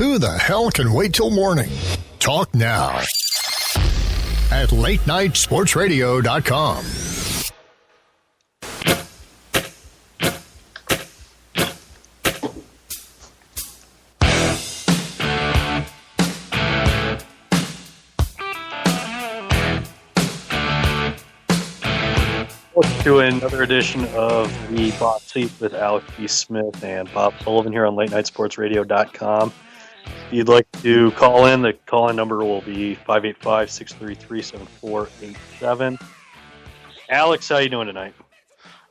Who the hell can wait till morning? Talk now at latenightsportsradio.com. Welcome to another edition of the Bob Seat with Alex B. Smith and Bob Sullivan here on latenightsportsradio.com. If you'd like to call in, the call-in number will be 585-633-7487. Alex, how you doing tonight?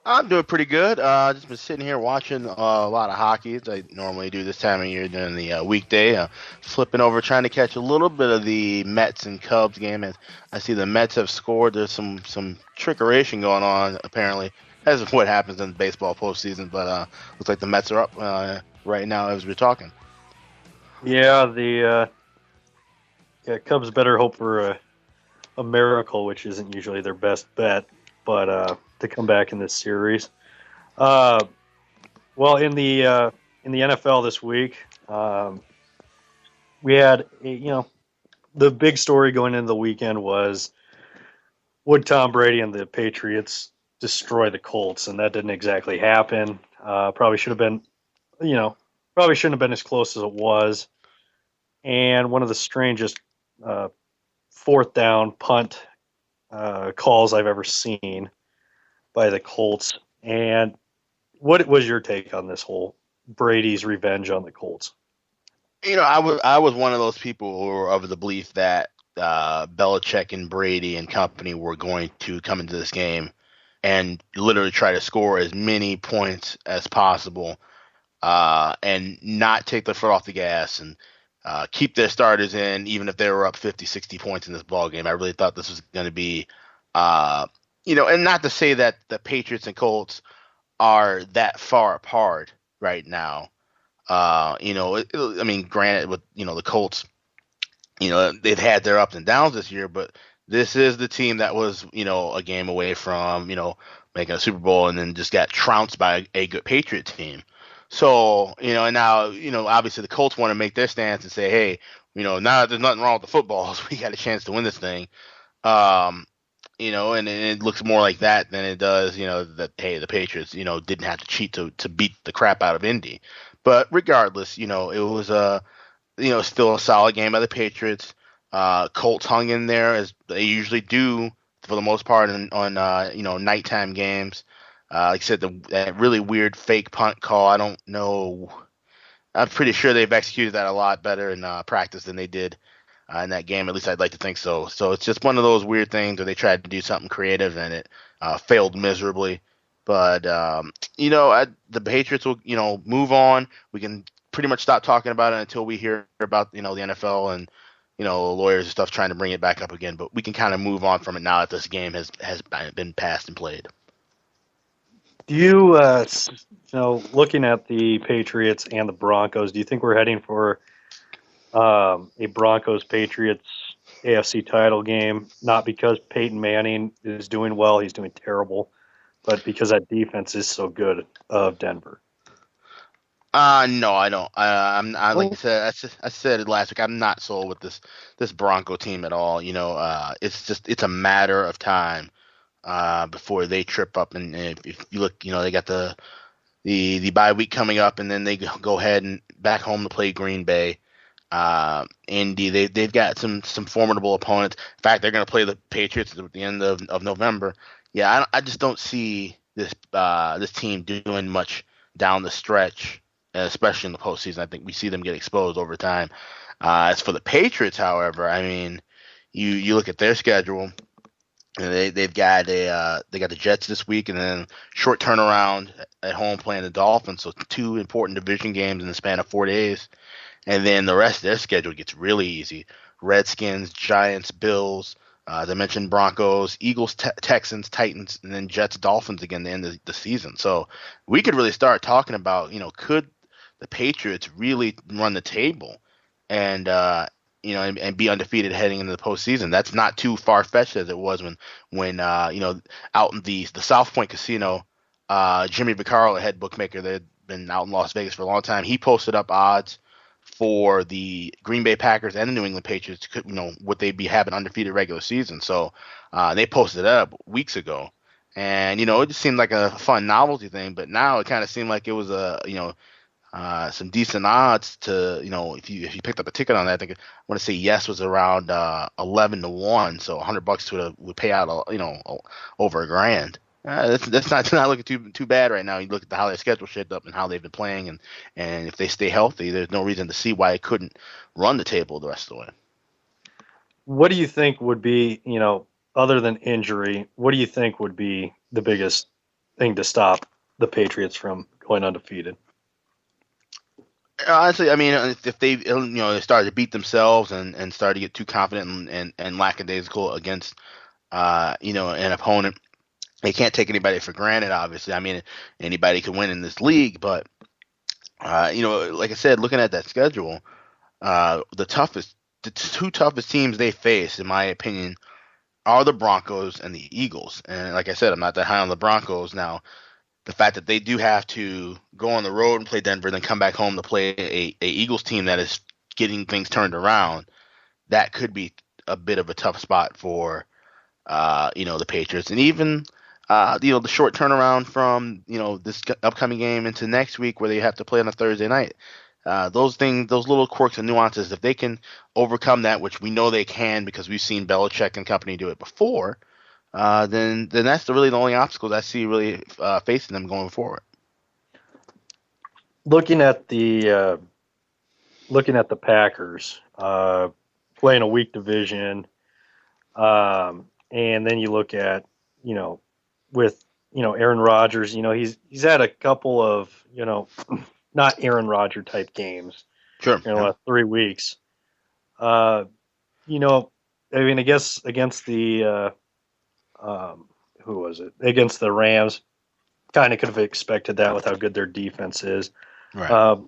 I'm doing pretty good. Just been sitting here watching a lot of hockey, as I normally do this time of year during the weekday. Flipping over, trying to catch a little bit of the Mets and Cubs game. And I see the Mets have scored. There's some trickeration going on, apparently, as what happens in the baseball postseason. But looks like the Mets are up right now as we're talking. Yeah, the Cubs better hope for a miracle, which isn't usually their best bet, but to come back in this series. Well, in the NFL this week, we had the big story going into the weekend was, would Tom Brady and the Patriots destroy the Colts? And that didn't exactly happen. Probably shouldn't have been as close as it was. And one of the strangest fourth down punt calls I've ever seen by the Colts. And what was your take on this whole Brady's revenge on the Colts? I was one of those people who were of the belief that Belichick and Brady and company were going to come into this game and literally try to score as many points as possible and not take their foot off the gas and keep their starters in, even if they were up 50, 60 points in this ball game. I really thought this was going to be, and not to say that the Patriots and Colts are that far apart right now. Granted, with the Colts, they've had their ups and downs this year, but this is the team that was, a game away from, making a Super Bowl and then just got trounced by a good Patriot team. So, and now, obviously the Colts want to make their stance and say, hey, now that there's nothing wrong with the footballs, we got a chance to win this thing. And it looks more like that than it does, that, hey, the Patriots, didn't have to cheat to beat the crap out of Indy. But regardless, it was still a solid game by the Patriots. Colts hung in there as they usually do for the most part on nighttime games. Like I said, that really weird fake punt call, I don't know. I'm pretty sure they've executed that a lot better in practice than they did in that game. At least I'd like to think so. So it's just one of those weird things where they tried to do something creative and it failed miserably. But, the Patriots will, move on. We can pretty much stop talking about it until we hear about, the NFL and, lawyers and stuff trying to bring it back up again. But we can kind of move on from it now that this game has been passed and played. Do you, looking at the Patriots and the Broncos, do you think we're heading for a Broncos-Patriots AFC title game? Not because Peyton Manning is doing well, he's doing terrible, but because that defense is so good of Denver. No, I don't. Like I said it last week. I'm not sold with this Bronco team at all. It's a matter of time before they trip up. And if you look, they got the bye week coming up, and then they go ahead and back home to play Green Bay. Indy, they've got some formidable opponents. In fact, they're going to play the Patriots at the end of November. Yeah, I just don't see this team doing much down the stretch, especially in the postseason. I think we see them get exposed over time. As for the Patriots, however, I mean, you look at their schedule, and they got the Jets this week, and then short turnaround at home playing the Dolphins. So 2 important division games in the span of 4 days, and then the rest of their schedule gets really easy: Redskins, Giants, Bills. As I mentioned, Broncos, Eagles, Texans, Titans, and then Jets, Dolphins again at the end of the season. So we could really start talking about, could the Patriots really run the table and and be undefeated heading into the postseason? That's not too far-fetched as it was when out in the South Point Casino, Jimmy Vaccaro, the head bookmaker that had been out in Las Vegas for a long time, he posted up odds for the Green Bay Packers and the New England Patriots, would they be having undefeated regular season? So they posted it up weeks ago, and it just seemed like a fun novelty thing. But now it kind of seemed like it was some decent odds to if you picked up a ticket on that. I want to say yes was around 11-1, so $100 would pay out over $1,000. That's not looking too bad right now. You look at how their schedule shaped up and how they've been playing, and if they stay healthy, there's no reason to see why it couldn't run the table the rest of the way. What do you think would be, other than injury, what do you think would be the biggest thing to stop the Patriots from going undefeated? Honestly, I mean, if they they started to beat themselves and started to get too confident and lackadaisical against an opponent. They can't take anybody for granted, obviously. I mean, anybody can win in this league, but like I said, looking at that schedule, the two toughest teams they face, in my opinion, are the Broncos and the Eagles. And like I said, I'm not that high on the Broncos. Now, the fact that they do have to go on the road and play Denver, and then come back home to play a Eagles team that is getting things turned around, that could be a bit of a tough spot for the Patriots, and even. The short turnaround from this upcoming game into next week, where they have to play on a Thursday night. Those little quirks and nuances, if they can overcome that, which we know they can because we've seen Belichick and company do it before, then that's really the only obstacles I see really facing them going forward. Looking at the Packers playing a weak division, and then you look at with Aaron Rodgers, he's had a couple of not Aaron Rodgers type games. Sure. In the last 3 weeks. I guess against the who was it? Against the Rams, kind of could have expected that with how good their defense is. Right.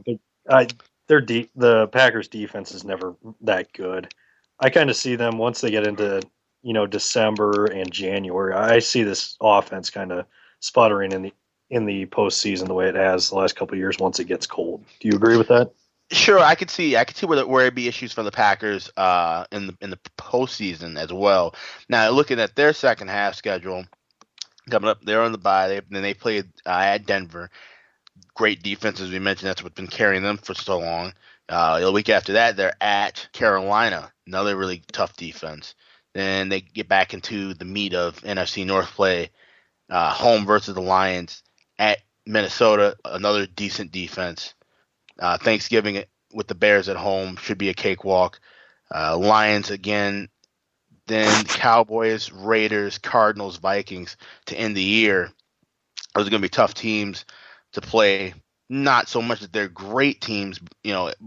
But the Packers defense is never that good. I kind of see them once they get into December and January. I see this offense kind of sputtering in the postseason the way it has the last couple of years once it gets cold. Do you agree with that? Sure, I could see where it'd be issues for the Packers in the postseason as well. Now, looking at their second half schedule coming up, they're on the bye. Then they played at Denver. Great defense, as we mentioned. That's what's been carrying them for so long. The week after that, they're at Carolina, another really tough defense. Then they get back into the meat of NFC North play, home versus the Lions, at Minnesota, another decent defense. Thanksgiving with the Bears at home should be a cakewalk. Lions again, then Cowboys, Raiders, Cardinals, Vikings to end the year. Those are going to be tough teams to play. Not so much that they're great teams.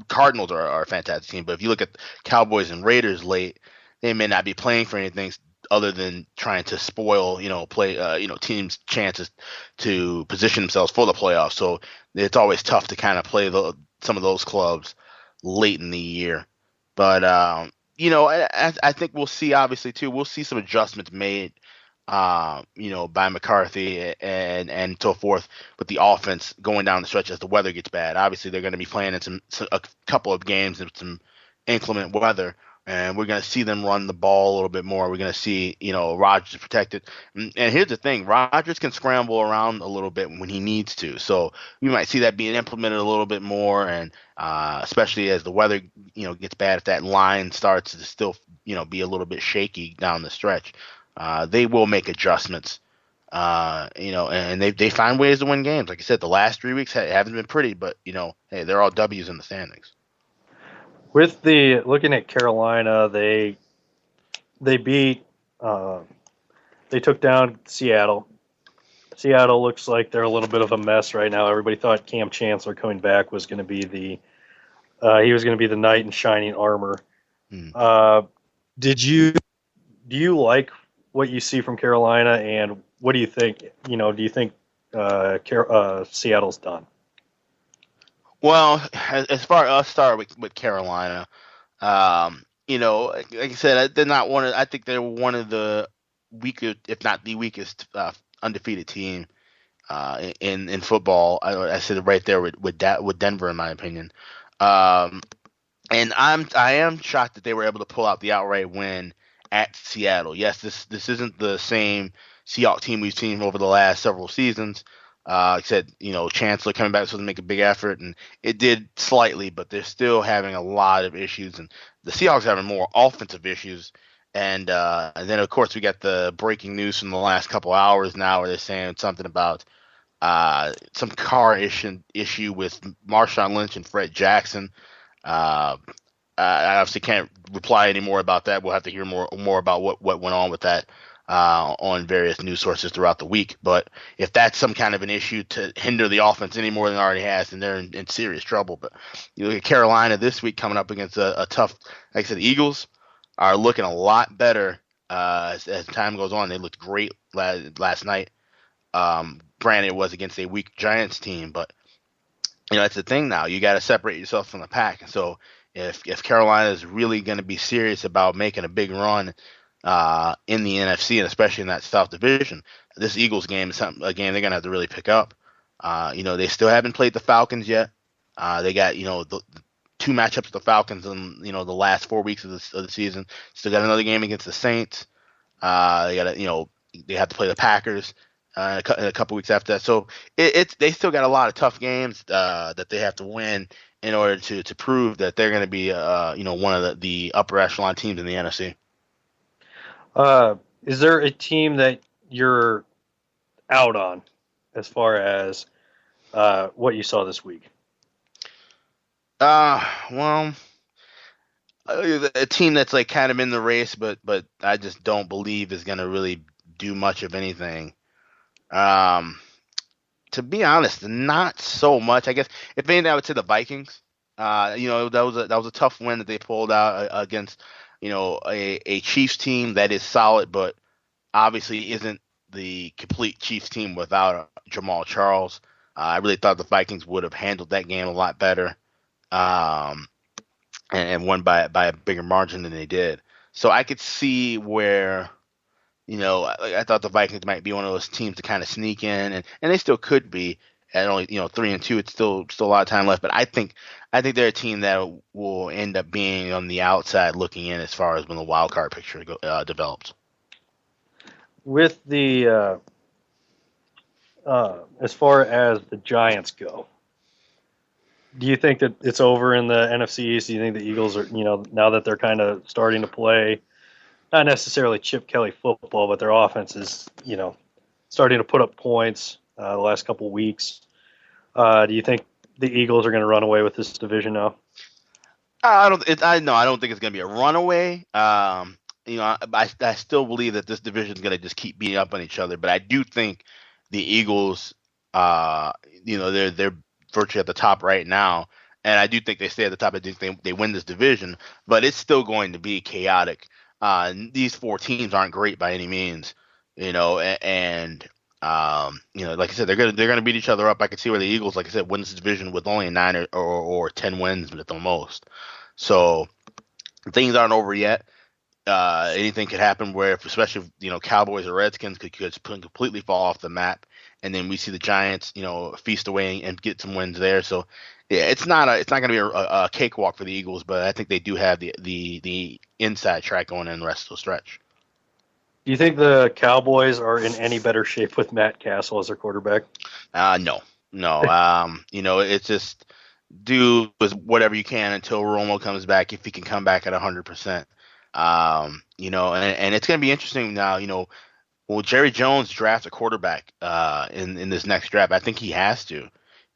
Cardinals are a fantastic team, but if you look at Cowboys and Raiders late, they may not be playing for anything other than trying to spoil, teams' chances to position themselves for the playoffs. So it's always tough to kind of play some of those clubs late in the year. But I think we'll see. Obviously, too, we'll see some adjustments made, by McCarthy and so forth with the offense going down the stretch as the weather gets bad. Obviously, they're going to be playing in a couple of games in some inclement weather. And we're going to see them run the ball a little bit more. We're going to see, Rodgers protected. And here's the thing. Rodgers can scramble around a little bit when he needs to. So we might see that being implemented a little bit more. And especially as the weather, gets bad, if that line starts to still, be a little bit shaky down the stretch, they will make adjustments, and they find ways to win games. Like I said, the last 3 weeks haven't been pretty, but, hey, they're all W's in the standings. With looking at Carolina, they beat they took down Seattle. Seattle looks like they're a little bit of a mess right now. Everybody thought Cam Chancellor coming back was going to be the knight in shining armor. Do you like what you see from Carolina, and what do you think? Do you think Seattle's done? Well, as far as I'll start with Carolina, like I said, they're not I think they're one of the weaker, if not the weakest, undefeated team in football. I said it right there with Denver, in my opinion. And I am shocked that they were able to pull out the outright win at Seattle. Yes, this isn't the same Seahawks team we've seen over the last several seasons. Like I said, Chancellor coming back to make a big effort, and it did slightly, but they're still having a lot of issues, and the Seahawks having more offensive issues. And then of course we got the breaking news from the last couple hours now, where they're saying something about some car issue with Marshawn Lynch and Fred Jackson. Uh, I obviously can't reply any more about that. We'll have to hear more about what went on with that on various news sources throughout the week. But if that's some kind of an issue to hinder the offense any more than it already has, then they're in serious trouble. But you look at Carolina this week coming up against a tough, like I said, the Eagles are looking a lot better as time goes on. They looked great last night. Granted, it was against a weak Giants team, but that's the thing now. You got to separate yourself from the pack. And so if Carolina is really going to be serious about making a big run in the NFC, and especially in that South Division, this Eagles game is a game they're going to have to really pick up. They still haven't played the Falcons yet. They got the two matchups with the Falcons in the last 4 weeks of the season. Still got another game against the Saints. They got they have to play the Packers in a couple weeks after that. So they still got a lot of tough games that they have to win in order to prove that they're going to be one of the upper echelon teams in the NFC. Is there a team that you're out on as far as what you saw this week? Well, a team that's like kind of in the race, but I just don't believe is going to really do much of anything. To be honest, not so much. I guess if anything, I would say the Vikings. That was a tough win that they pulled out against a Chiefs team that is solid, but obviously isn't the complete Chiefs team without Jamal Charles. I really thought the Vikings would have handled that game a lot better, and won by a bigger margin than they did. So I could see where. I thought the Vikings might be one of those teams to kind of sneak in, and they still could be at only 3-2. It's still a lot of time left, but I think they're a team that will end up being on the outside looking in as far as when the wild card picture develops. With the as far as the Giants go, do you think that it's over in the NFC East? Do you think the Eagles are now that they're kind of starting to play? Not necessarily Chip Kelly football, but their offense is, starting to put up points the last couple weeks. Do you think the Eagles are going to run away with this division now? I don't think it's going to be a runaway. I still believe that this division is going to just keep beating up on each other. But I do think the Eagles, they're virtually at the top right now, and I do think they stay at the top. I do think they win this division, but it's still going to be chaotic. These four teams aren't great by any means, and like I said, they're gonna beat each other up. I can see where the Eagles, like I said, win this division with only 9 or 10 wins at the most. So things aren't over yet. Anything could happen where, especially if, Cowboys or Redskins could completely fall off the map, and then we see the Giants, feast away and get some wins there. So yeah, it's not going to be a cakewalk for the Eagles, but I think they do have the inside track going in the rest of the stretch. Do you think the Cowboys are in any better shape with Matt Castle as their quarterback? No. It's just do whatever you can until Romo comes back, if he can come back at 100%. And it's going to be interesting now. Will Jerry Jones draft a quarterback in this next draft? I think he has to.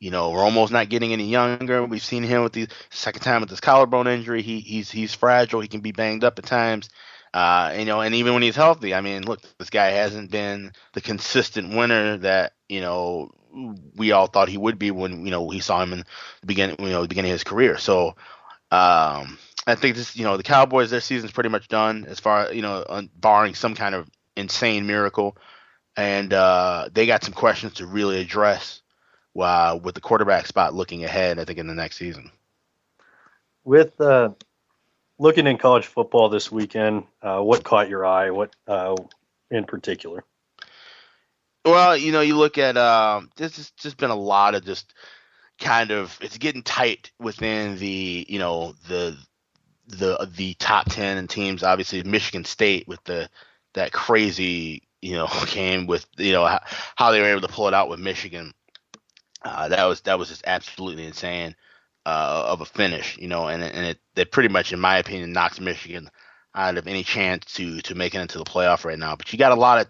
Romo's not getting any younger. We've seen him with the second time with this collarbone injury. He's fragile. He can be banged up at times. And even when he's healthy, I mean, look, this guy hasn't been the consistent winner that we all thought he would be when we saw him in the beginning of his career. So I think this the Cowboys, their season's pretty much done as far barring some kind of insane miracle, and they got some questions to really address. With the quarterback spot looking ahead, I think in the next season. With looking in college football this weekend, what caught your eye? What in particular? Well, you look at there's just been a lot of just it's getting tight within the the top 10 and teams. Obviously, Michigan State with that crazy game with how they were able to pull it out with Michigan. That was just absolutely insane of a finish, and it pretty much, in my opinion, knocks Michigan out of any chance to make it into the playoff right now. But you got a lot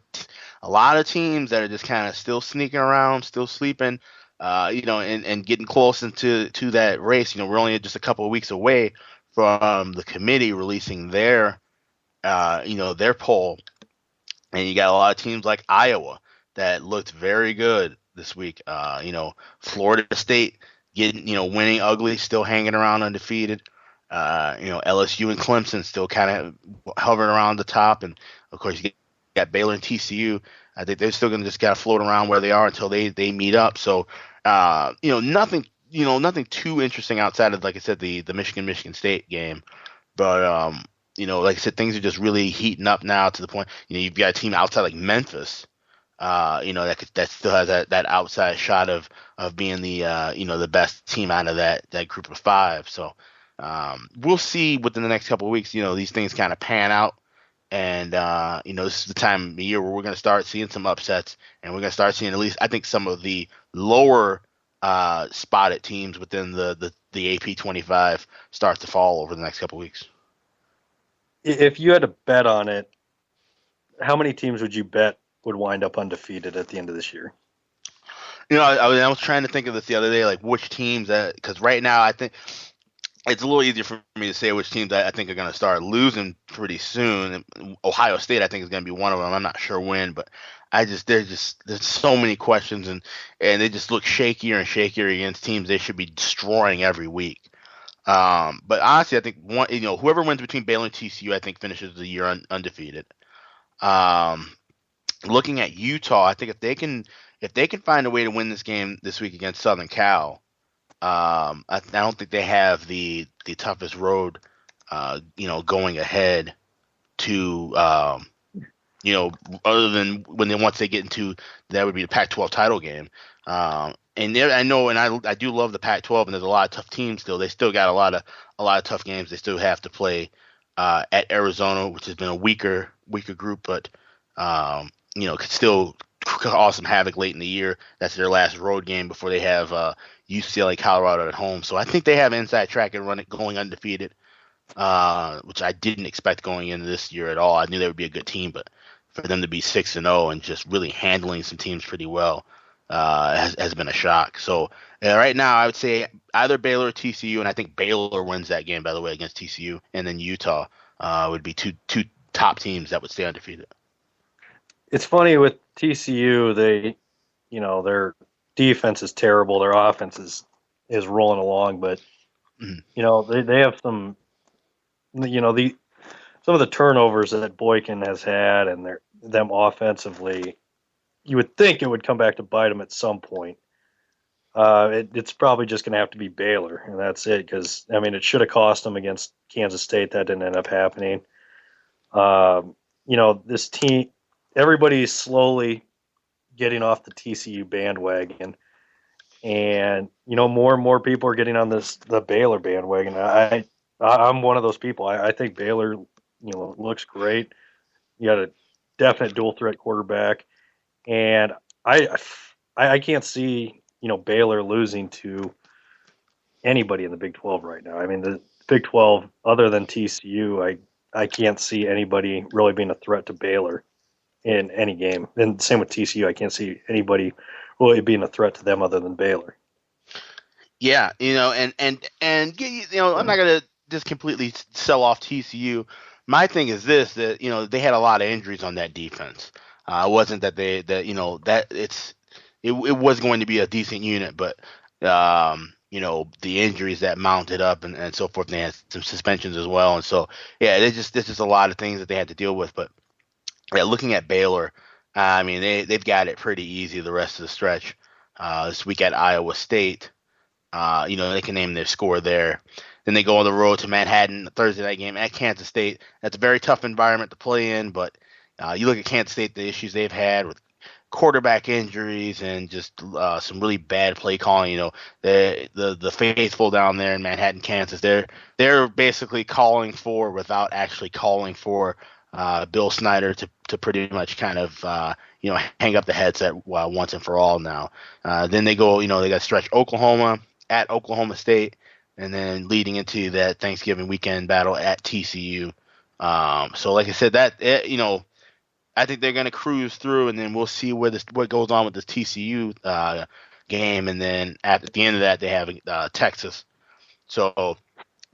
of teams that are just kind of still sneaking around, still sleeping, and getting close into that race. We're only just a couple of weeks away from the committee releasing their poll, and you got a lot of teams like Iowa that looked very good this week. Florida State winning ugly, still hanging around undefeated. LSU and Clemson still kind of hovering around the top, and of course you got Baylor and TCU. I think they're still going to just kind of float around where they are until they meet up. So nothing too interesting outside of, like I said, the Michigan State game. But like I said, things are just really heating up now to the point. You've got a team outside like Memphis. That still has that outside shot of being the the best team out of that group of five. So we'll see within the next couple of weeks. These things kind of pan out, and this is the time of the year where we're going to start seeing some upsets, and we're going to start seeing at least, I think, some of the lower spotted teams within the AP 25 start to fall over the next couple of weeks. If you had to bet on it, how many teams would you bet would wind up undefeated at the end of this year? I was trying to think of this the other day, like which teams because right now I think it's a little easier for me to say which teams I think are going to start losing pretty soon. Ohio State, I think, is going to be one of them. I'm not sure when, but there's so many questions, and they just look shakier and shakier against teams they should be destroying every week. But honestly, I think whoever wins between Baylor and TCU, I think, finishes the year undefeated. Looking at Utah, I think if they can find a way to win this game this week against Southern Cal, I don't think they have the toughest road, going ahead to, other than once they get into, that would be the Pac-12 title game. And I know, and I do love the Pac-12, and there's a lot of tough teams still. They still got a lot of tough games. They still have to play at Arizona, which has been a weaker group, but could still cause some havoc late in the year. That's their last road game before they have UCLA, Colorado at home. So I think they have inside track and going undefeated, which I didn't expect going into this year at all. I knew they would be a good team, but for them to be 6-0 and just really handling some teams pretty well has been a shock. So right now I would say either Baylor or TCU, and I think Baylor wins that game, by the way, against TCU, and then Utah would be two top teams that would stay undefeated. It's funny with TCU, their defense is terrible. Their offense is rolling along, but they have some, some of the turnovers that Boykin has had, and them offensively, you would think it would come back to bite them at some point. It's probably just going to have to be Baylor, and that's it. Because it should have cost them against Kansas State. That didn't end up happening. This team. Everybody's slowly getting off the TCU bandwagon, and more and more people are getting on the Baylor bandwagon. I'm one of those people. I think Baylor, looks great. You got a definite dual threat quarterback, and I can't see Baylor losing to anybody in the Big 12 right now. The Big 12, other than TCU, I can't see anybody really being a threat to Baylor in any game. And same with TCU. I can't see anybody really being a threat to them other than Baylor. Yeah, and I'm not gonna just completely sell off TCU. My thing is this: that they had a lot of injuries on that defense. It wasn't that it was going to be a decent unit, but the injuries that mounted up and so forth. They had some suspensions as well, and so there's just a lot of things that they had to deal with, but. Yeah, looking at Baylor, they've got it pretty easy the rest of the stretch. This week at Iowa State, they can name their score there. Then they go on the road to Manhattan, the Thursday night game at Kansas State. That's a very tough environment to play in, but you look at Kansas State, the issues they've had with quarterback injuries and just some really bad play calling. The faithful down there in Manhattan, Kansas, they're basically calling for without actually calling for Bill Snyder to pretty much kind of hang up the headset once and for all now. Then they go, they got to stretch Oklahoma at Oklahoma State, and then leading into that Thanksgiving weekend battle at TCU. So like I said, I think they're going to cruise through, and then we'll see what goes on with this TCU game, and then at the end of that, they have Texas. So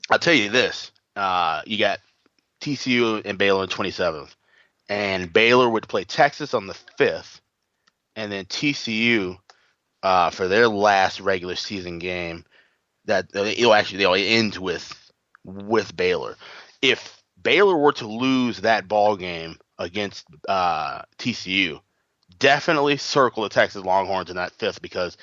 I'll tell you this: you got TCU and Baylor on 27th, and Baylor would play Texas on the 5th, and then TCU for their last regular season game. That they'll end with Baylor. If Baylor were to lose that ball game against TCU, definitely circle the Texas Longhorns in that 5th, because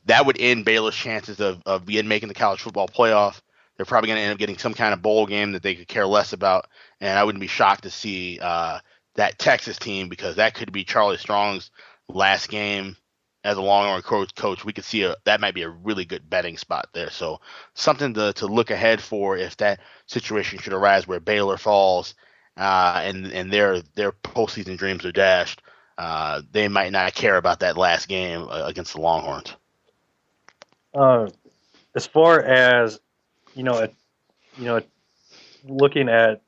that would end Baylor's chances of making the college football playoff. They're probably going to end up getting some kind of bowl game that they could care less about, and I wouldn't be shocked to see that Texas team, because that could be Charlie Strong's last game as a Longhorn coach. We could see that might be a really good betting spot there. So something to look ahead for if that situation should arise where Baylor falls and their postseason dreams are dashed. They might not care about that last game against the Longhorns. As far as looking at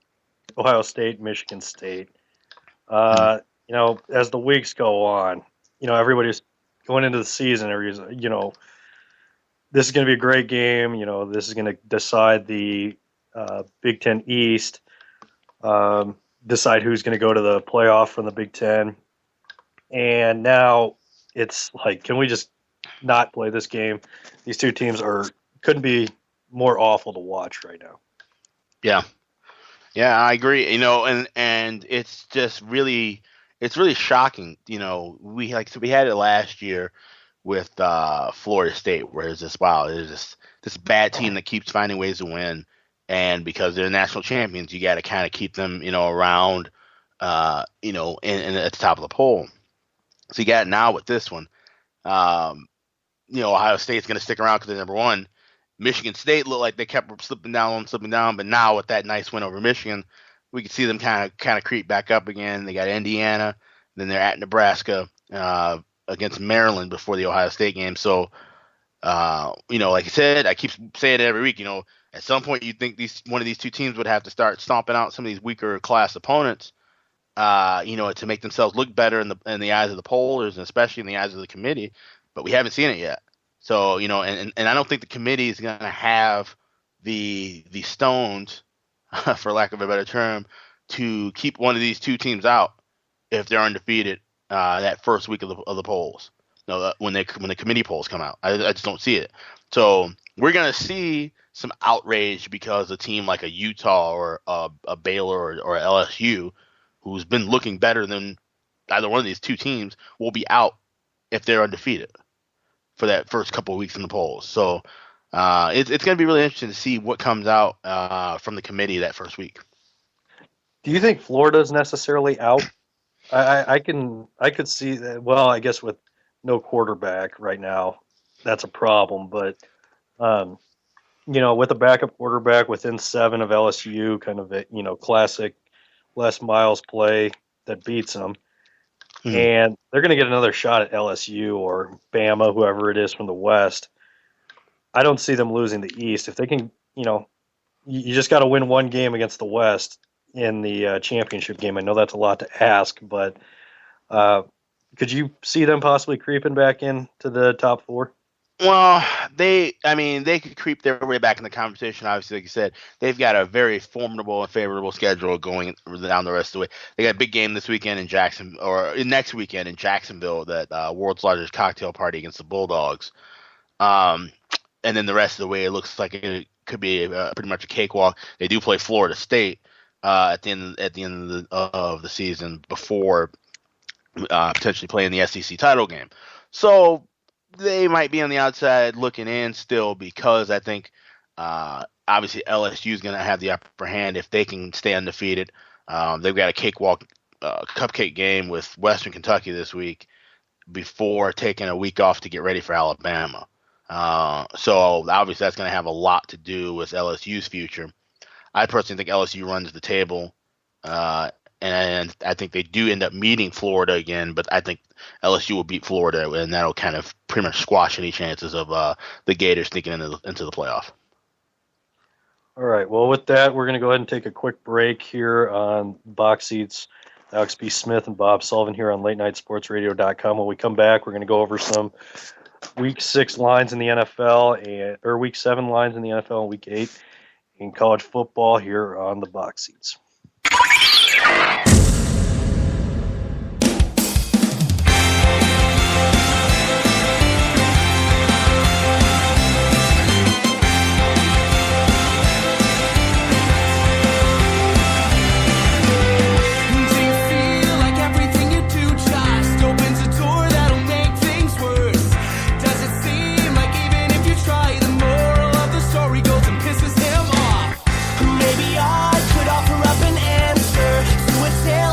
Ohio State, Michigan State, as the weeks go on, everybody's going into the season, this is going to be a great game. This is going to decide the Big Ten East, decide who's going to go to the playoff from the Big Ten. And now it's like, can we just not play this game? These two teams couldn't be more awful to watch right now. Yeah, I agree. And it's just really shocking. We had it last year with Florida State, where it's just, wow, there's this bad team that keeps finding ways to win, and because they're national champions, you got to kind of keep them, around, at the top of the poll. So you got it now with this one. Ohio State's going to stick around because they're number one. Michigan State looked like they kept slipping down, but now with that nice win over Michigan, we can see them kind of creep back up again. They got Indiana, then they're at Nebraska against Maryland before the Ohio State game. So, like I said, I keep saying it every week. At some point you think one of these two teams would have to start stomping out some of these weaker class opponents, to make themselves look better in the eyes of the pollers, and especially in the eyes of the committee. But we haven't seen it yet. So, and I don't think the committee is going to have the stones, for lack of a better term, to keep one of these two teams out if they're undefeated that first week of the polls. When the committee polls come out, I just don't see it. So we're going to see some outrage because a team like a Utah or a Baylor or LSU, who's been looking better than either one of these two teams, will be out if they're undefeated for that first couple of weeks in the polls. So it's going to be really interesting to see what comes out from the committee that first week. Do you think Florida's necessarily out? I could see that. Well, I guess with no quarterback right now, that's a problem. But with a backup quarterback within 7 of LSU, kind of a classic Les Miles play that beats them. Mm-hmm. And they're going to get another shot at LSU or Bama, whoever it is from the West. I don't see them losing the East. If they can, you just got to win one game against the West in the championship game. I know that's a lot to ask, but could you see them possibly creeping back into the top 4? Well, they could creep their way back in the conversation. Obviously, like you said, they've got a very formidable and favorable schedule going down the rest of the way. They got a big game this weekend next weekend in Jacksonville, that world's largest cocktail party against the Bulldogs. And then the rest of the way, it looks like it could be pretty much a cakewalk. They do play Florida State at the end of the season before potentially playing the SEC title game. So they might be on the outside looking in still, because I think obviously LSU is going to have the upper hand if they can stay undefeated. They've got a cakewalk cupcake game with Western Kentucky this week. before taking a week off to get ready for Alabama. So obviously that's going to have a lot to do with LSU's future. I personally think LSU runs the table, and I think they do end up meeting Florida again, but I think LSU will beat Florida, and that'll kind of pretty much squash any chances of the Gators sneaking into the playoff. All right. Well, with that, we're going to go ahead and take a quick break here on Box Seats. Alex B. Smith and Bob Sullivan here on LateNightSportsRadio.com. When we come back, we're going to go over some Week 6 lines in the NFL, or Week 7 lines in the NFL, and Week 8 in college football here on the Box Seats. Maybe I could offer up an answer to a tale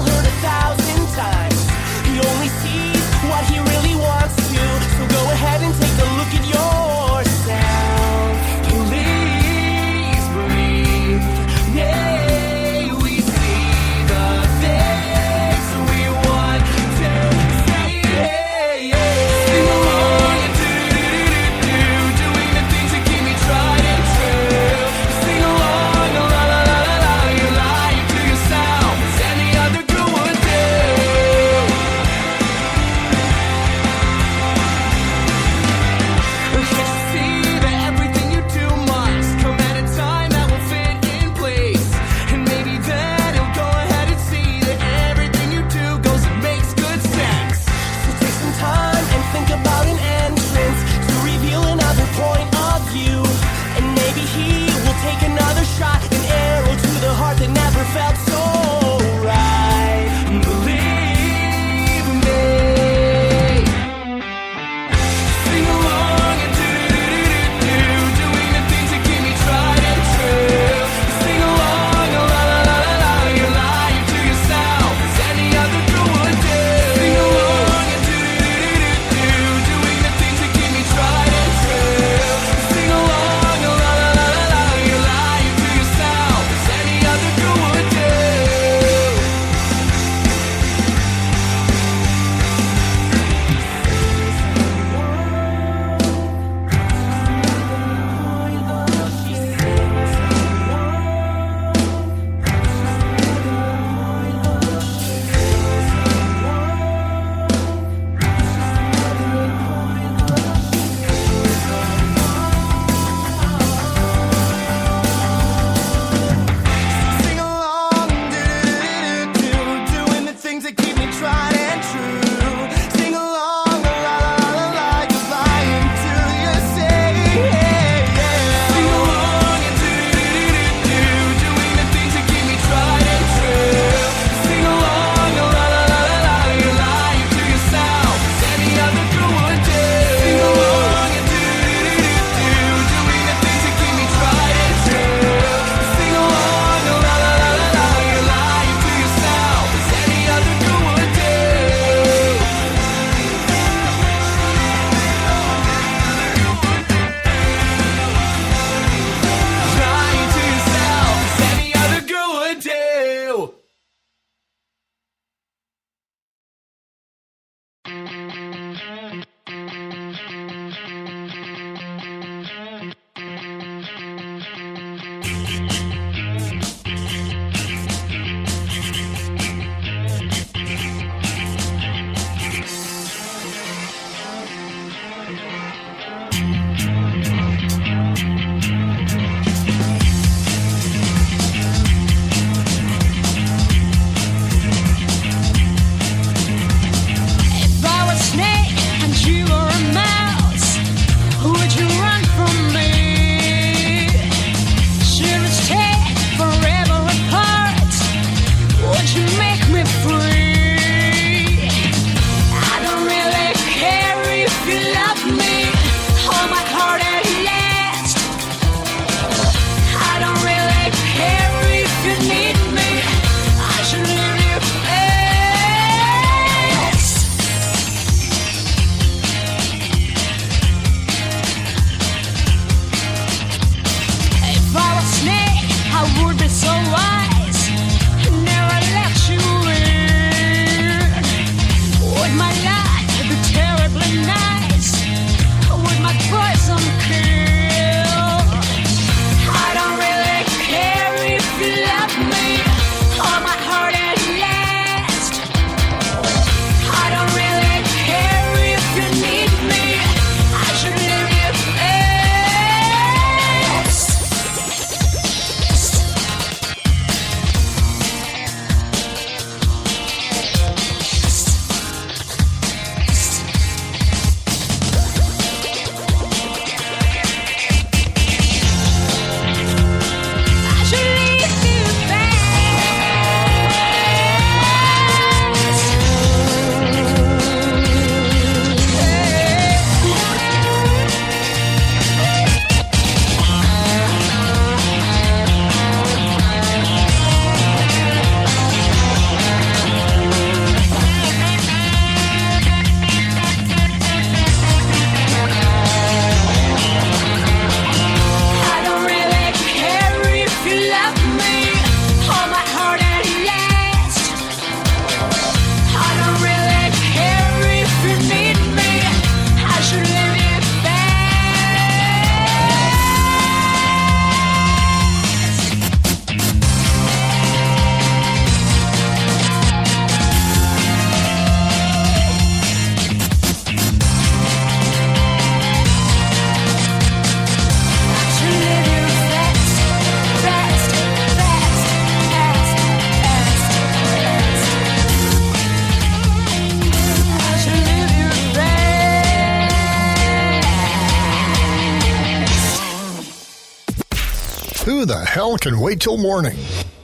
Who the hell can wait till morning?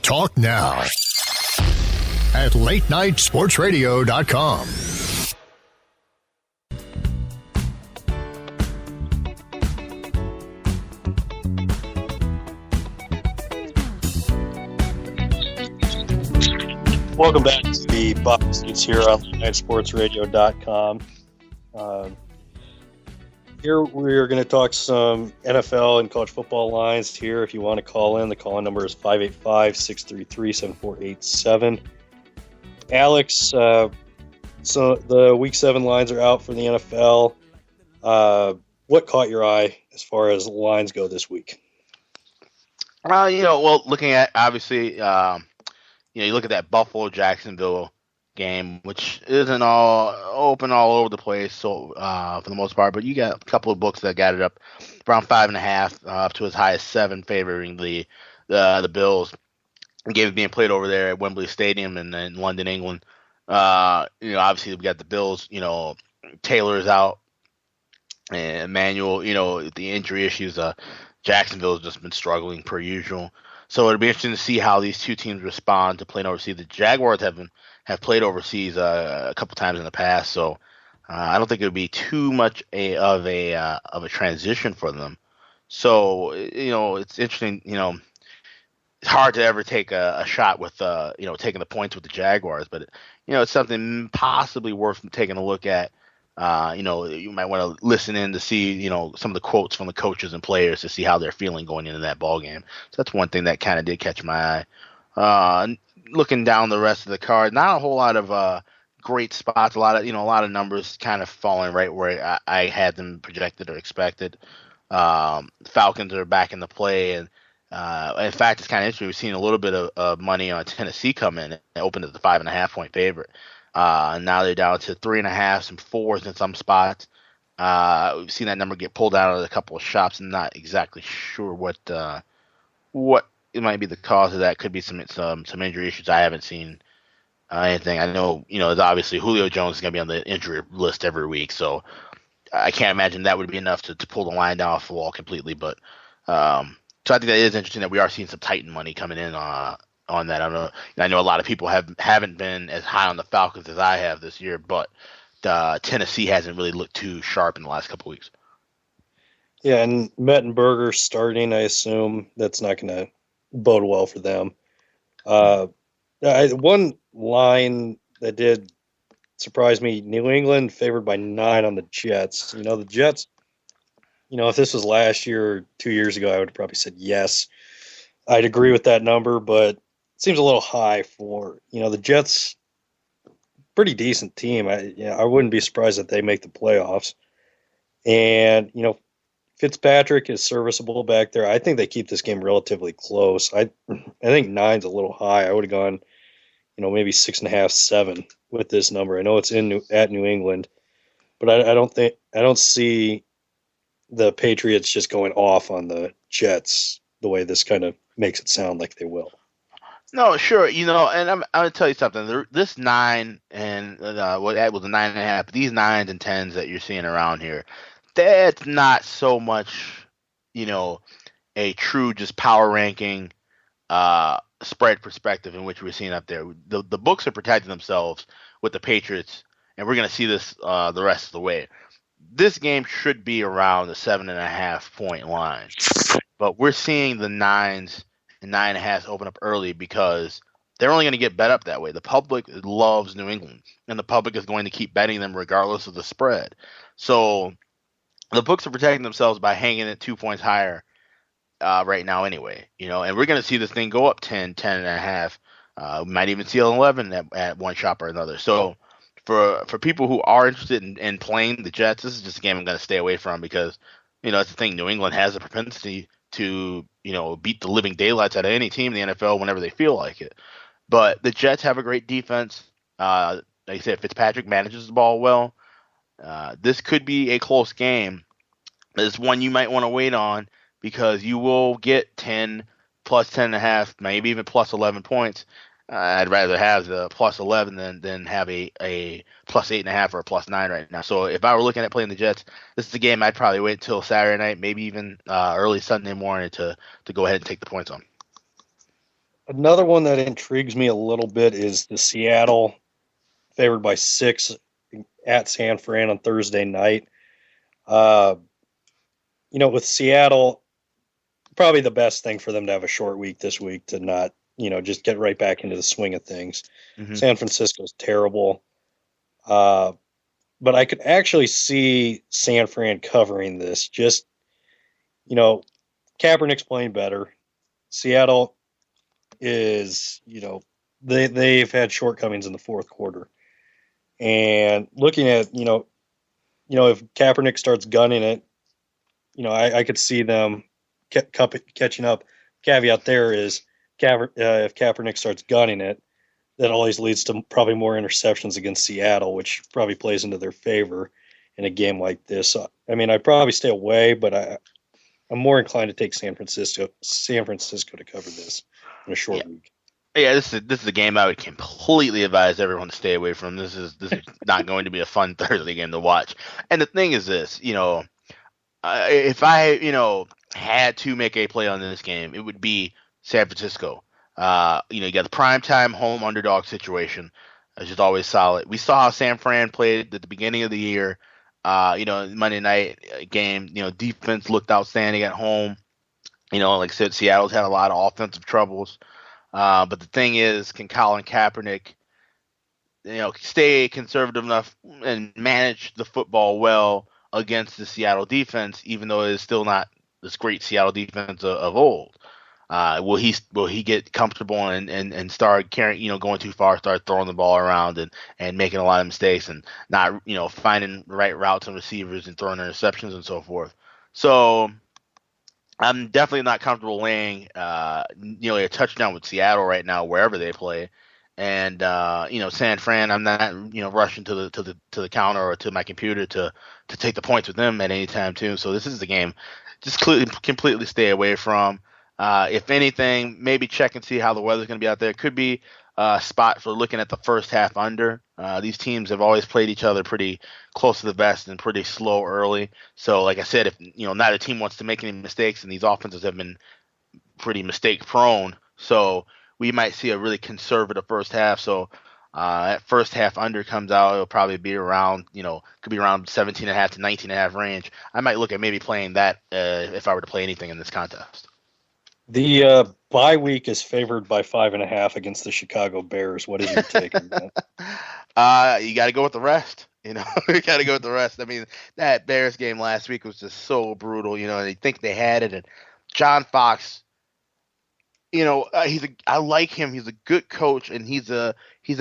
Talk now at latenightsportsradio.com. Welcome back to the Box Seats here on latenightsportsradio.com. Here we're going to talk some NFL and college football lines here. If you want to call in, the call-in number is 585-633-7487. Alex, so the Week 7 lines are out for the NFL. What caught your eye as far as lines go this week? Looking at, obviously, you look at that Buffalo-Jacksonville game, which isn't all open all over the place, so for the most part, but you got a couple of books that got it up around 5.5 up to as high as 7, favoring the Bills. The game is being played over there at Wembley Stadium in London, England. Obviously we got the Bills. Taylor's out, and Emmanuel. The injury issues. Jacksonville's just been struggling per usual. So it'll be interesting to see how these two teams respond to playing overseas. The Jaguars have played overseas a couple times in the past, so I don't think it would be too much of a transition for them. So it's interesting. It's hard to ever take a shot with taking the points with the Jaguars, but it's something possibly worth taking a look at. You might want to listen in to see some of the quotes from the coaches and players to see how they're feeling going into that ball game. So that's one thing that kind of did catch my eye. Looking down the rest of the card, not a whole lot of great spots. A lot of numbers kind of falling right where I had them projected or expected. Falcons are back into play, and in fact, it's kind of interesting. We've seen a little bit of money on Tennessee come in and opened at the 5.5-point favorite. Now they're down to 3.5, some 4s in some spots. We've seen that number get pulled out of a couple of shops. I'm not exactly sure what it might be the cause of that. Could be some injury issues. I haven't seen anything. I know, it's obviously Julio Jones is going to be on the injury list every week, so I can't imagine that would be enough to pull the line down off the wall completely. But so I think that is interesting that we are seeing some Titan money coming in on that. I know a lot of people haven't been as high on the Falcons as I have this year, but Tennessee hasn't really looked too sharp in the last couple of weeks. Yeah, and Mettenberger starting, I assume that's not going to bode well for them. One line that did surprise me: New England favored by 9 on the Jets. The Jets. If this was last year or 2 years ago, I would have probably said yes. I'd agree with that number, but it seems a little high for the Jets. Pretty decent team. I wouldn't be surprised if they make the playoffs. And Fitzpatrick is serviceable back there. I think they keep this game relatively close. I think 9's a little high. I would have gone, maybe 6.5, 7 with this number. I know it's at New England, but I don't see the Patriots just going off on the Jets the way this kind of makes it sound like they will. No, sure, and I'm going to tell you something. This 9 and what was a 9.5. These 9s and 10s that you're seeing around here, that's not so much, a true just power ranking spread perspective in which we're seeing up there. The books are protecting themselves with the Patriots, and we're going to see this the rest of the way. This game should be around the 7.5-point line, but we're seeing the 9s and 9.5s open up early because they're only going to get bet up that way. The public loves New England, and the public is going to keep betting them regardless of the spread. So the books are protecting themselves by hanging it 2 points higher right now anyway, and we're going to see this thing go up 10 and a half. We might even see 11 at one shop or another. So for people who are interested in playing the Jets, this is just a game I'm going to stay away from because, that's the thing. New England has a propensity to, beat the living daylights out of any team in the NFL whenever they feel like it. But the Jets have a great defense. Like I said, Fitzpatrick manages the ball well. This could be a close game. It's one you might want to wait on because you will get 10 plus 10.5, maybe even plus 11 points I'd rather have the plus 11 than have a plus 8.5 or a plus 9 right now. So if I were looking at playing the Jets, this is a game I'd probably wait until Saturday night, maybe even early Sunday morning to go ahead and take the points on. Another one that intrigues me a little bit is the Seattle favored by 6 at San Fran on Thursday night. With Seattle, probably the best thing for them to have a short week this week to not, just get right back into the swing of things. Mm-hmm. San Francisco's terrible. But I could actually see San Fran covering this. Just, Kaepernick's playing better. Seattle is, they've had shortcomings in the fourth quarter. And looking at, if Kaepernick starts gunning it, I could see them catching up. Caveat there is, if Kaepernick starts gunning it, that always leads to probably more interceptions against Seattle, which probably plays into their favor in a game like this. I'd probably stay away, but I'm more inclined to take San Francisco to cover this in a short week. Yeah, this is a game I would completely advise everyone to stay away from. This is not going to be a fun Thursday game to watch. And the thing is this, if I had to make a play on this game, it would be San Francisco. You got the primetime home underdog situation, which is always solid. We saw how San Fran played at the beginning of the year. Monday night game, defense looked outstanding at home. Like I said, Seattle's had a lot of offensive troubles. But the thing is, can Colin Kaepernick, stay conservative enough and manage the football well against the Seattle defense, even though it is still not this great Seattle defense of old? Will he get comfortable and start carrying, going too far, start throwing the ball around and making a lot of mistakes and not, finding the right routes and receivers and throwing interceptions and so forth? So I'm definitely not comfortable laying, a touchdown with Seattle right now, wherever they play. And, San Fran, I'm not, rushing to the counter or to my computer to take the points with them at any time too. So this is the game just completely stay away from. If anything, maybe check and see how the weather's going to be out there. It could be a spot for looking at the first half under. These teams have always played each other pretty close to the vest and pretty slow early. So, like I said, if neither team wants to make any mistakes, and these offenses have been pretty mistake prone, so we might see a really conservative first half. So that first half under comes out, it'll probably be around, could be around 17.5 to 19.5 range. I might look at maybe playing that if I were to play anything in this contest. The bye week is favored by 5.5 against the Chicago Bears. What is your take on that? You got to go with the rest. You got to go with the rest. That Bears game last week was just so brutal. They think they had it, and John Fox. I like him. He's a good coach, and he's a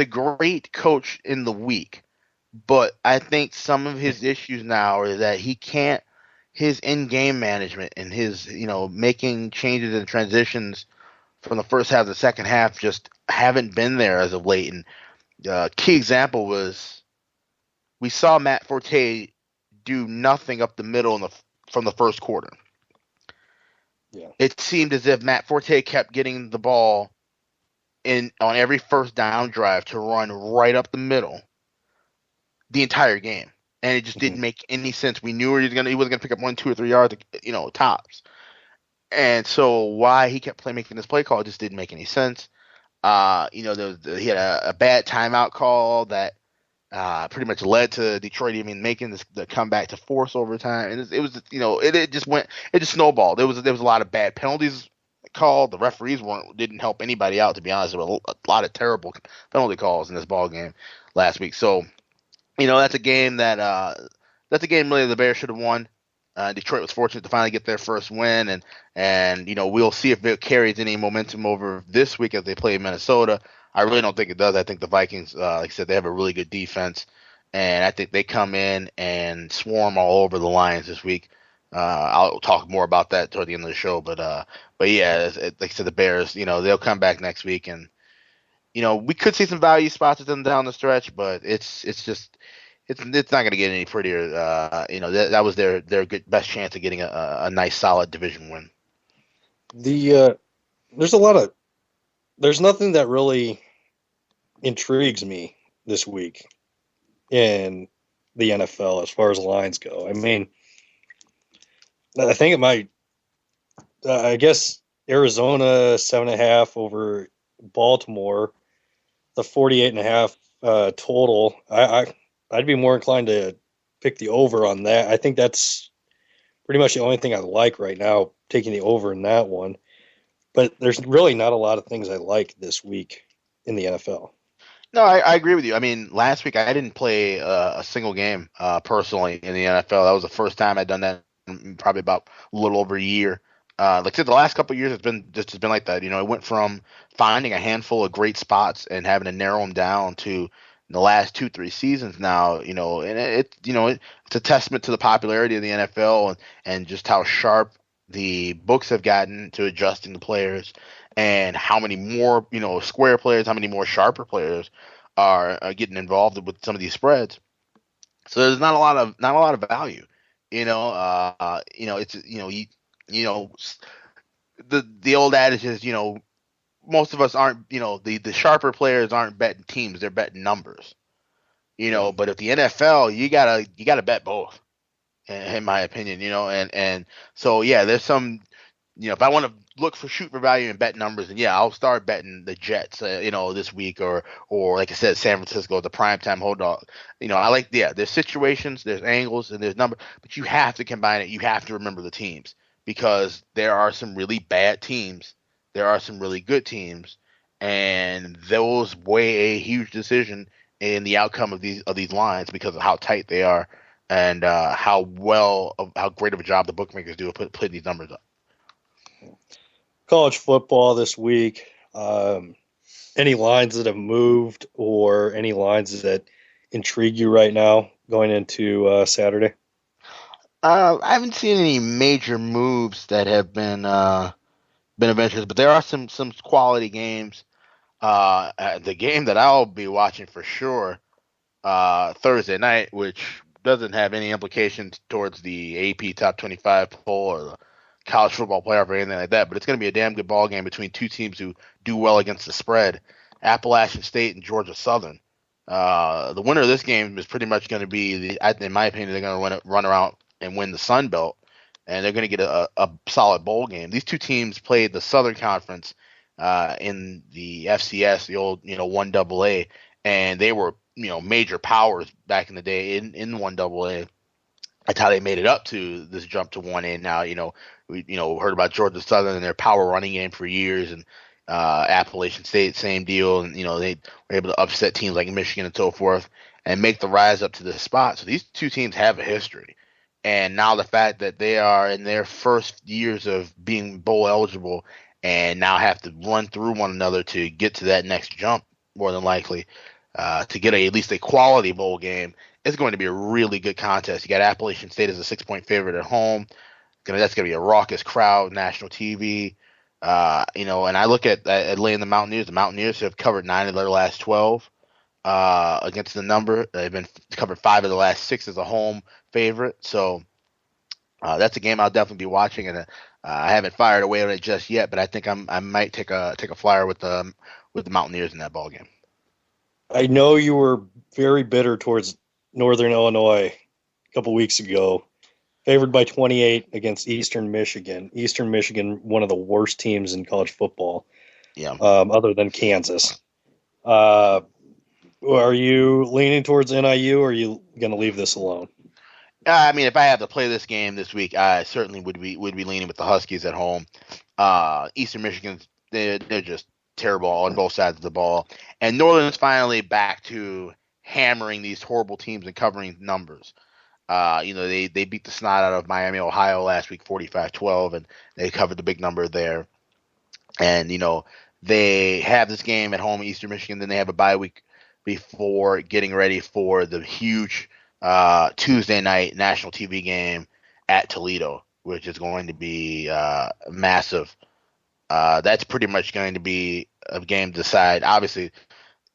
great coach in the week. But I think some of his issues now are that he can't. His in-game management and his, making changes and transitions from the first half to the second half just haven't been there as of late. And key example was we saw Matt Forte do nothing up the middle from the first quarter. Yeah. It seemed as if Matt Forte kept getting the ball on every first down drive to run right up the middle the entire game. And it just didn't make any sense. We knew he wasn't gonna pick up 1, 2, or 3 yards, tops. And so why he kept making this play call just didn't make any sense. He had a bad timeout call that pretty much led to Detroit even making the comeback to force overtime. And it just snowballed. There was a lot of bad penalties called. The referees didn't help anybody out, to be honest. There were a lot of terrible penalty calls in this ball game last week. So. That's a game really the Bears should have won. Detroit was fortunate to finally get their first win, and we'll see if it carries any momentum over this week as they play Minnesota. I really don't think it does. I think the Vikings, like I said, they have a really good defense, and I think they come in and swarm all over the Lions this week. I'll talk more about that toward the end of the show, but yeah, like I said, the Bears, they'll come back next week, and we could see some value spots with them down the stretch, but it's not going to get any prettier. That was their good best chance of getting a nice solid division win. There's nothing that really intrigues me this week in the NFL as far as lines go. I mean, I think it might. I guess Arizona 7.5 over Baltimore, the 48.5 total. I'd be more inclined to pick the over on that. I think that's pretty much the only thing I like right now, taking the over in that one. But there's really not a lot of things I like this week in the NFL. No, I agree with you. I mean, last week I didn't play a single game personally in the NFL. That was the first time I'd done that in probably about a little over a year. Like I said, the last couple of years it's been like that. It went from finding a handful of great spots and having to narrow them down to the last 2-3 seasons now. And it's a testament to the popularity of the NFL and just how sharp the books have gotten to adjusting the players and how many more square players, how many more sharper players are getting involved with some of these spreads. So there's not a lot of value. It's the old adage is most of us aren't the sharper players aren't betting teams, they're betting numbers. But if the NFL, you gotta bet both, in my opinion. And so yeah, there's some. If I want to look for shoot for value and bet numbers, and yeah, I'll start betting the Jets, this week, or like I said, San Francisco, the primetime hold dog. I like, yeah, there's situations, there's angles, and there's numbers, but you have to combine it. You have to remember the teams because there are some really bad teams, there are some really good teams, and those weigh a huge decision in the outcome of these lines because of how tight they are and how great of a job the bookmakers do of putting these numbers up. College football this week. Any lines that have moved or any lines that intrigue you right now going into Saturday? I haven't seen any major moves that have been of interest, but there are some quality games. The game that I'll be watching for sure Thursday night, which doesn't have any implications towards the AP Top 25 poll or the college football playoff or anything like that, but it's going to be a damn good ball game between two teams who do well against the spread, Appalachian State and Georgia Southern. The winner of this game is pretty much going to be, in my opinion, they're going to run around and win the Sun Belt, and they're going to get a solid bowl game. These two teams played the Southern Conference in the FCS, the old 1AA, and they were major powers back in the day in 1AA. That's how they made it up to this jump to 1A. Now, we heard about Georgia Southern and their power running game for years, and Appalachian State, same deal. And, they were able to upset teams like Michigan and so forth and make the rise up to this spot. So these two teams have a history. And now the fact that they are in their first years of being bowl eligible and now have to run through one another to get to that next jump, more than likely, to get at least a quality bowl game, it's going to be a really good contest. You got Appalachian State as a 6-point favorite at home. That's going to be a raucous crowd, national TV. And I look at laying the Mountaineers. The Mountaineers have covered 9 of their last 12 against the number. They've been covered 5 of the last 6 as a home favorite. So that's a game I'll definitely be watching. And I haven't fired away on it just yet, but I think I might take a flyer with the Mountaineers in that ball game. I know you were very bitter towards Northern Illinois a couple weeks ago, favored by 28 against Eastern Michigan. Eastern Michigan, one of the worst teams in college football, other than Kansas. Are you leaning towards NIU, or are you going to leave this alone? I mean, if I have to play this game this week, I certainly would be leaning with the Huskies at home. Eastern Michigan, they're just terrible on both sides of the ball, and Northern's finally back to hammering these horrible teams and covering numbers. They beat the snot out of Miami, Ohio last week, 45-12, and they covered the big number there. And they have this game at home, Eastern Michigan. Then they have a bye week before getting ready for the huge Tuesday night national TV game at Toledo, which is going to be massive. That's pretty much going to be a game to decide. Obviously,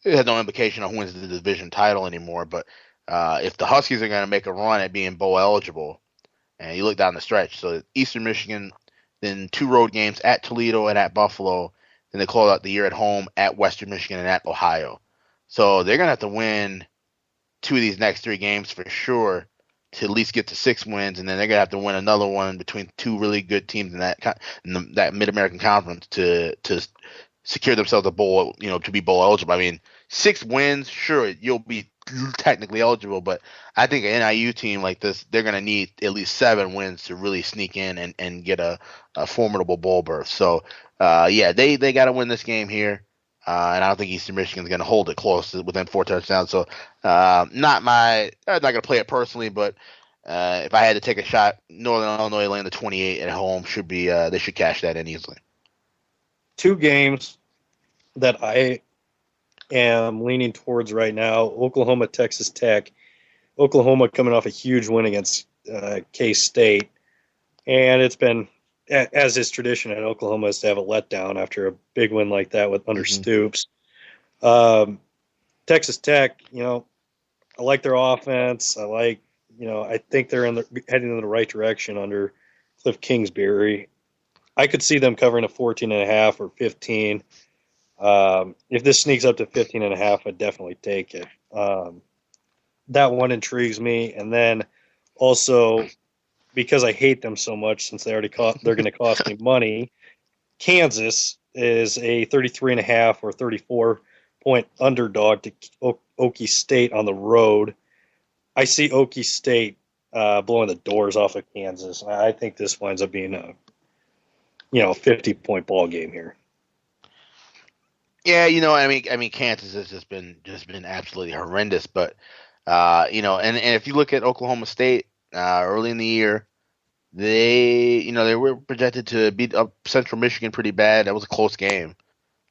it has no implication on who wins the division title anymore, but if the Huskies are going to make a run at being bowl eligible, and you look down the stretch, so Eastern Michigan, then 2 road games at Toledo and at Buffalo, then they close out the year at home at Western Michigan and at Ohio. So they're going to have to win 2 of these next 3 games for sure to at least get to 6 wins, and then they're going to have to win another one between 2 really good teams in that Mid-American Conference to secure themselves a bowl, to be bowl eligible. I mean, 6 wins, sure, you'll be technically eligible, but I think an NIU team like this, they're going to need at least 7 wins to really sneak in and get a formidable bowl berth. So, they got to win this game here. And I don't think Eastern Michigan's going to hold it close within 4 touchdowns. So, I'm not going to play it personally, but if I had to take a shot, Northern Illinois laying the 28 at home should be they should cash that in easily. 2 games that I am leaning towards right now: Oklahoma, Texas Tech. Oklahoma coming off a huge win against K-State, and it's been, as is tradition at Oklahoma, is to have a letdown after a big win like that under Stoops. Texas Tech, I like their offense. I think they're heading in the right direction under Cliff Kingsbury. I could see them covering a 14.5 or 15. If this sneaks up to 15.5, I'd definitely take it. That one intrigues me. And then also, because I hate them so much, since they're going to cost me money, Kansas is a 33.5 or 34-point underdog to Okie State on the road. I see Okie State blowing the doors off of Kansas. I think this winds up being a 50-point ball game here. Yeah, I mean, Kansas has just been absolutely horrendous. But and if you look at Oklahoma State early in the year, they were projected to beat up Central Michigan pretty bad. That was a close game.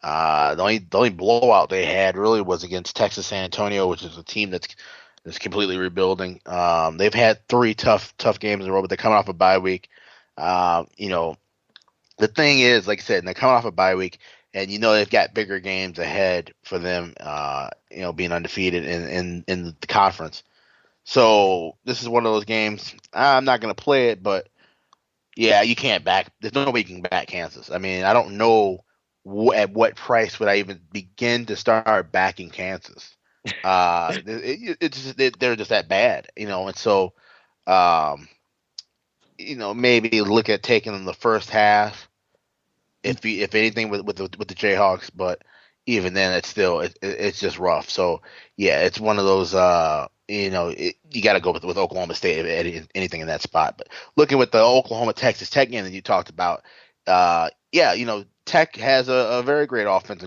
The only blowout they had really was against Texas San Antonio, which is a team that's completely rebuilding. They've had 3 tough games in a row, but they're coming off a bye week. The thing is, like I said, they're coming off a bye week, and they've got bigger games ahead for them. Being undefeated in the conference. So this is one of those games. I'm not going to play it, but yeah, you can't back. There's no way you can back Kansas. I mean, I don't know at what price would I even begin to start backing Kansas. They're just that bad, and so, maybe look at taking them the first half, if anything with the Jayhawks, but even then, it's just rough. So yeah, it's one of those. You got to go with Oklahoma State at anything in that spot. But looking with the Oklahoma Texas Tech game that you talked about, Tech has a very great offense.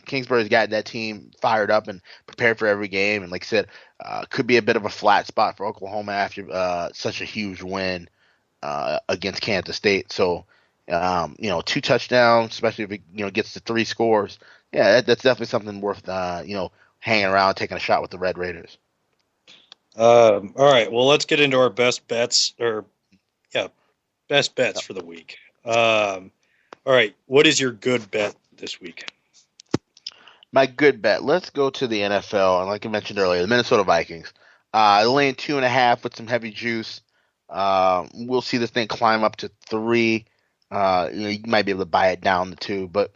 Kingsbury's got that team fired up and prepared for every game. And like I said, could be a bit of a flat spot for Oklahoma after such a huge win against Kansas State. So, 2 touchdowns, especially if it gets to 3 scores. Yeah, that's definitely something worth hanging around, taking a shot with the Red Raiders. All right, well, let's get into our best bets for the week. All right, what is your good bet this week? My good bet. Let's go to the NFL, and like I mentioned earlier, the Minnesota Vikings. Laying 2.5 with some heavy juice. We'll see this thing climb up to 3. You might be able to buy it down to 2, but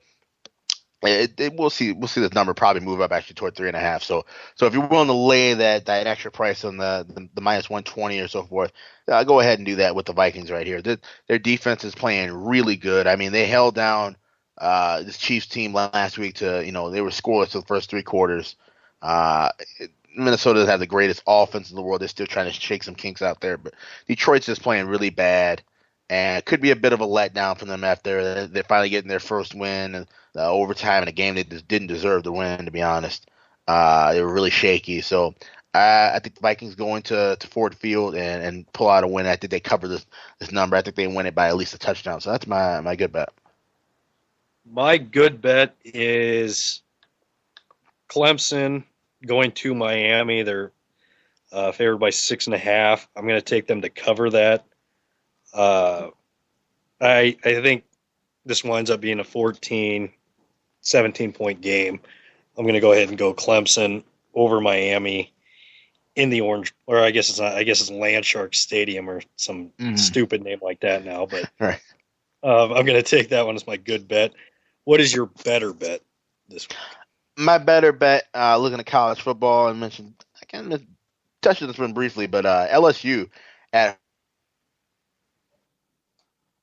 we'll see this number probably move up actually toward 3.5. So if you're willing to lay that extra price on the minus 120 or so forth, go ahead and do that with the Vikings right here. Their defense is playing really good. I mean, they held down this Chiefs team last week to they were scoreless for the first 3 quarters. Minnesota has the greatest offense in the world. They're still trying to shake some kinks out there, but Detroit's just playing really bad. And it could be a bit of a letdown for them after they're finally getting their first win and overtime in a game they just didn't deserve to win, to be honest. They were really shaky. So I think the Vikings go into Ford Field and pull out a win. I think they cover this number. I think they win it by at least a touchdown. So that's my good bet. My good bet is Clemson going to Miami. They're favored by 6.5. I'm going to take them to cover that. I think this winds up being a 14, 17-point game. I'm going to go ahead and go Clemson over Miami in the orange, or I guess it's not. I guess it's Landshark Stadium or some stupid name like that now. But right. I'm going to take that one as my good bet. What is your better bet this week? My better bet, looking at college football, I mentioned, I kind of touched on this one briefly, but LSU at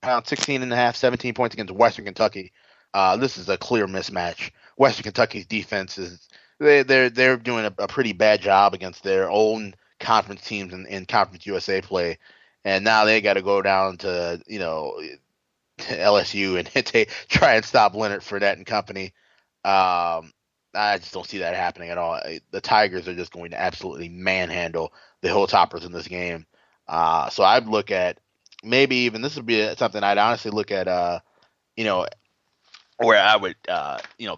around 16 and a half, 17 points against Western Kentucky. This is a clear mismatch. Western Kentucky's defense is they're doing a pretty bad job against their own conference teams in Conference USA play, and now they got to go down to LSU and try and stop Leonard Fournette and company. I just don't see that happening at all. The Tigers are just going to absolutely manhandle the Hilltoppers in this game. So I'd look at maybe even this would be something I'd honestly look at. You know, where I would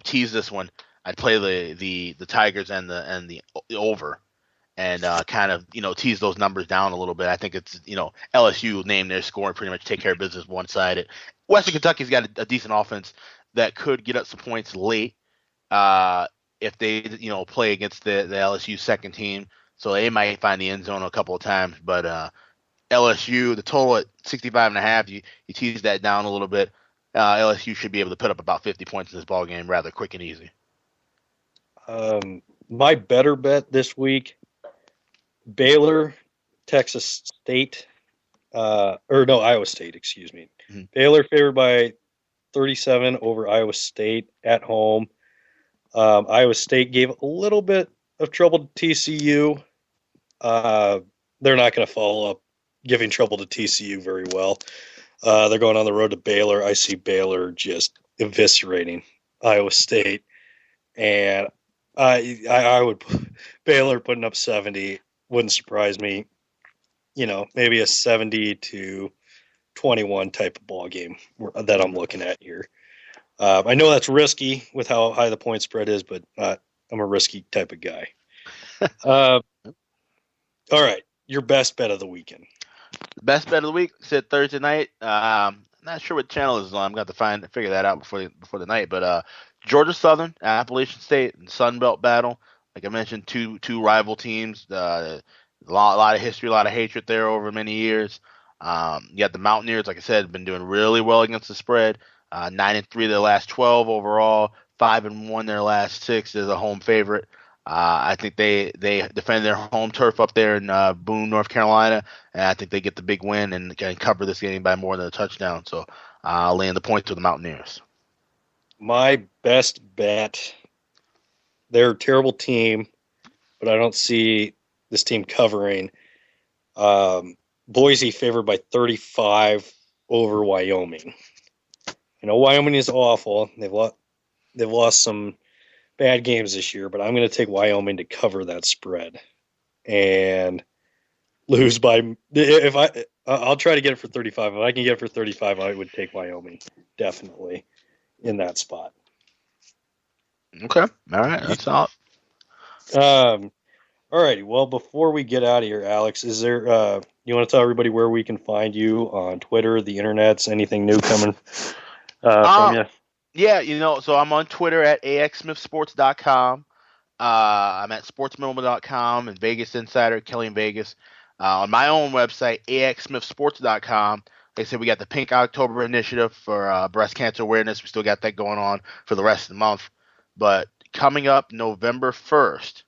tease this one. I'd play the Tigers and the over, and kind of tease those numbers down a little bit. I think it's LSU name their score and pretty much take care of business one sided. Western Kentucky's got a decent offense that could get up some points late if they play against the LSU second team. So they might find the end zone a couple of times, but LSU, the total at 65.5, you tease that down a little bit. LSU should be able to put up about 50 points in this ball game rather quick and easy. My better bet this week, Baylor, Texas State, Iowa State, excuse me. Mm-hmm. Baylor favored by 37 over Iowa State at home. Iowa State gave a little bit of trouble to TCU. They're not going to follow up giving trouble to TCU very well. They're going on the road to Baylor. I see Baylor just eviscerating Iowa State. And I would Baylor putting up 70 wouldn't surprise me. Maybe a 70-21 type of ball game that I'm looking at here. I know that's risky with how high the point spread is, but I'm a risky type of guy. All right, your best bet of the weekend. The best bet of the week said Thursday night. Not sure what channel this is on. I'm going to have to figure that out before the night. But Georgia Southern, Appalachian State, and Sun Belt battle. Like I mentioned, two rival teams. A lot of history, a lot of hatred there over many years. You got the Mountaineers, like I said, have been doing really well against the spread. 9-3 their last 12 overall. 5-1 their last 6 as a home favorite. I think they defend their home turf up there in Boone, North Carolina, and I think they get the big win and can cover this game by more than a touchdown. So I'll land the point to the Mountaineers. My best bet, they're a terrible team, but I don't see this team covering. Boise favored by 35 over Wyoming. Wyoming is awful. They've lost some bad games this year, but I'm going to take Wyoming to cover that spread and lose by. I'll try to get it for 35. If I can get it for 35, I would take Wyoming definitely in that spot. Okay, all right, that's all. All righty. Well, before we get out of here, Alex, is there you want to tell everybody where we can find you on Twitter, the internets, anything new coming from you? Yeah, so I'm on Twitter at axsmithsports.com. I'm at sportsminimal.com and Vegas Insider, Kelly in Vegas. On my own website, axsmithsports.com. They said we got the Pink October initiative for breast cancer awareness. We still got that going on for the rest of the month. But coming up November 1st,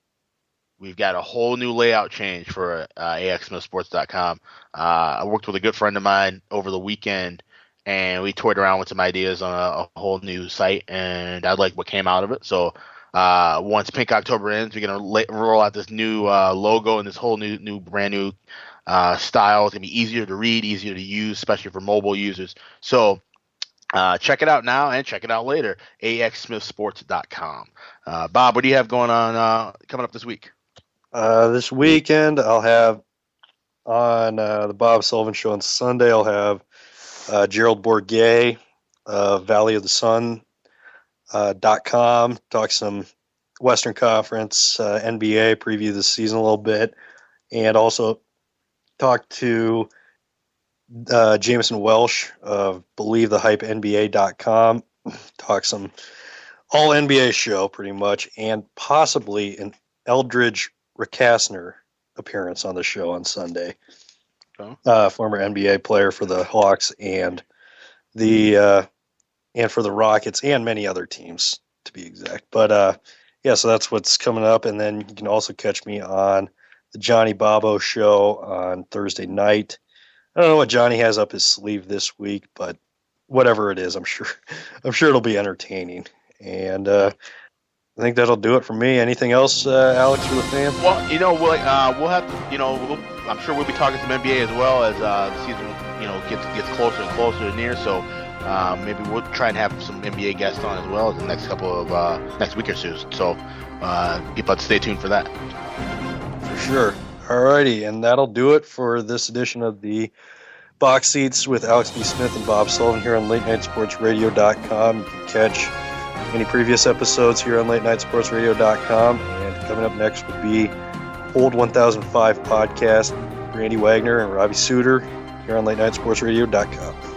we've got a whole new layout change for axsmithsports.com. I worked with a good friend of mine over the weekend, and we toyed around with some ideas on a whole new site, and I like what came out of it. So once Pink October ends, we're going to roll out this new logo and this whole new brand new style. It's going to be easier to read, easier to use, especially for mobile users. So check it out now and check it out later, axsmithsports.com. Bob, what do you have going on coming up this week? This weekend, I'll have on the Bob Sullivan Show on Sunday, I'll have Gerald Bourguet, Valley of the Sun .com, talk some Western Conference, NBA, preview the season a little bit, and also talk to Jameson Welsh of BelieveTheHypeNBA.com, talk some all NBA show pretty much, and possibly an Eldridge Rakasner appearance on the show on Sunday. Former NBA player for the Hawks and for the Rockets and many other teams, to be exact. But so that's what's coming up. And then you can also catch me on the Johnny Bobo show on Thursday night. I don't know what Johnny has up his sleeve this week, but whatever it is, I'm sure it'll be entertaining. And I think that'll do it for me. Anything else, Alex, for the fans? Well, we'll have to, I'm sure we'll be talking some NBA as well as the season, gets closer and closer to near. So maybe we'll try and have some NBA guests on as well as the next couple of next week or so. So but stay tuned for that. For sure. Alrighty, and that'll do it for this edition of the Box Seats with Alex B. Smith and Bob Sullivan here on LateNightSportsRadio.com. You can catch any previous episodes here on LateNightSportsRadio.com. And coming up next would be Old 1005 podcast, Randy Wagner and Robbie Suter here on LateNightSportsRadio.com.